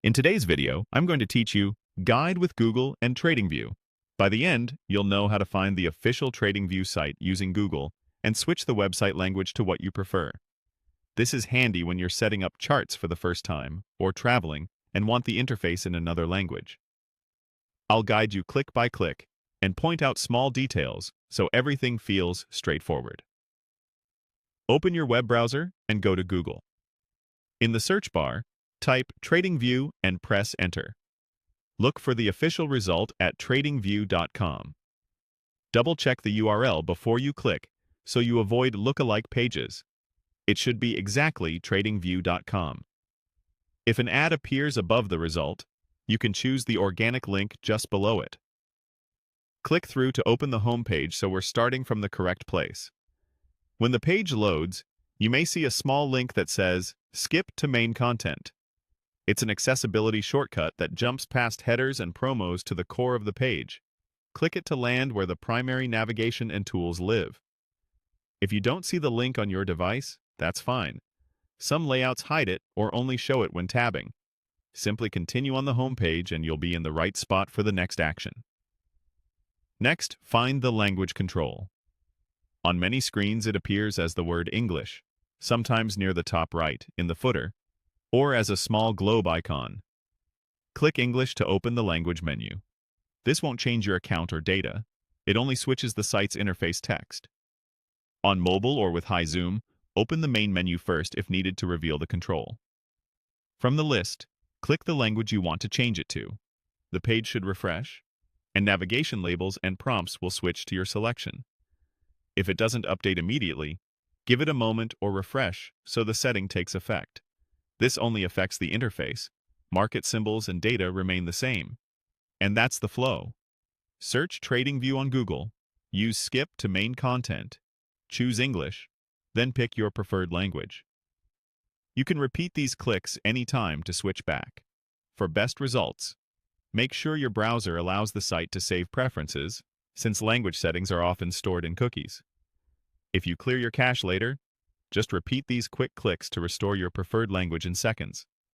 In today's video, I'm going to teach you Guide with Google and TradingView. By the end, you'll know how to find the official TradingView site using Google and switch the website language to what you prefer. This is handy when you're setting up charts for the first time or traveling and want the interface in another language. I'll guide you click by click and point out small details so everything feels straightforward. Open your web browser and go to Google. In the search bar, type TradingView and press Enter. Look for the official result at tradingview.com. Double-check the URL before you click so you avoid look-alike pages. It should be exactly tradingview.com. If an ad appears above the result, you can choose the organic link just below it. Click through to open the home page so we're starting from the correct place. When the page loads, you may see a small link that says, Skip to main content. It's an accessibility shortcut that jumps past headers and promos to the core of the page. Click it to land where the primary navigation and tools live. If you don't see the link on your device, that's fine. Some layouts hide it or only show it when tabbing. Simply continue on the home page and you'll be in the right spot for the next action. Next, find the language control. On many screens, it appears as the word English, sometimes near the top right, in the footer, or as a small globe icon. Click English to open the language menu. This won't change your account or data. It only switches the site's interface text. On mobile or with high zoom, open the main menu first if needed to reveal the control. From the list, click the language you want to change it to. The page should refresh, and navigation labels and prompts will switch to your selection. If it doesn't update immediately, give it a moment or refresh so the setting takes effect. This only affects the interface. Market symbols and data remain the same. And that's the flow. Search TradingView on Google, use Skip to main content, choose English, then pick your preferred language. You can repeat these clicks anytime to switch back. For best results, make sure your browser allows the site to save preferences, since language settings are often stored in cookies. If you clear your cache later, just repeat these quick clicks to restore your preferred language in seconds.